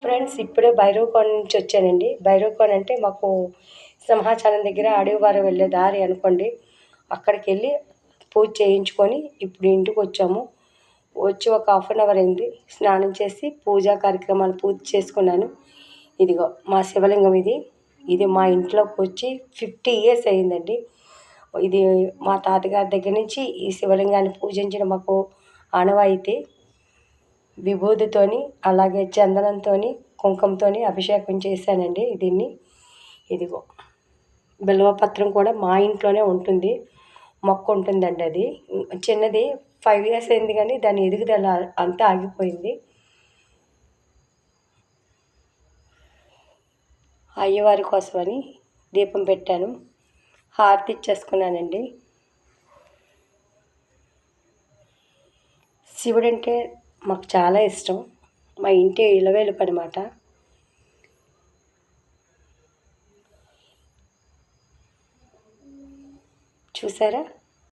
Friends ఇప్పుడే భైరవకోన నుంచి వచ్చానండి. భైరవకోన అంటే మాకు సింహాచలం దగ్గర అడవివారం వెళ్ళే దారి అనుకోండి. అక్కడికెళ్ళి పూజ చేయించుకొని ఇప్పుడు ఇంటికొచ్చాము. వచ్చి ఒక హాఫ్ అన్ అవర్ అయింది. స్నానం చేసి పూజా కార్యక్రమాలు పూర్తి చేసుకున్నాను. ఇదిగో మా శివలింగం ఇది. ఇది మా ఇంట్లోకి వచ్చి 50 ఇయర్స్ అయిందండి. ఇది మా తాతగారి దగ్గర నుంచి ఈ శివలింగాన్ని పూజించడం మాకు ఆనవాయితీ. విభూదితోని అలాగే చందనంతోని కుంకుమతోని అభిషేకం చేశానండి దీన్ని. ఇదిగో బిల్వపత్రం కూడా మా ఇంట్లోనే ఉంటుంది. మొక్క ఉంటుందండి అది. చిన్నది 5 ఇయర్స్ అయింది కానీ దాని ఎదుగుదల అంతా ఆగిపోయింది. అయ్యవారి కోసమని దీపం పెట్టాను. హారతి ఇచ్చేసుకున్నానండి. శివుడంటే మాకు చాలా ఇష్టం. మా ఇంటి ఇలవేలుపు అనమాట. చూసారా?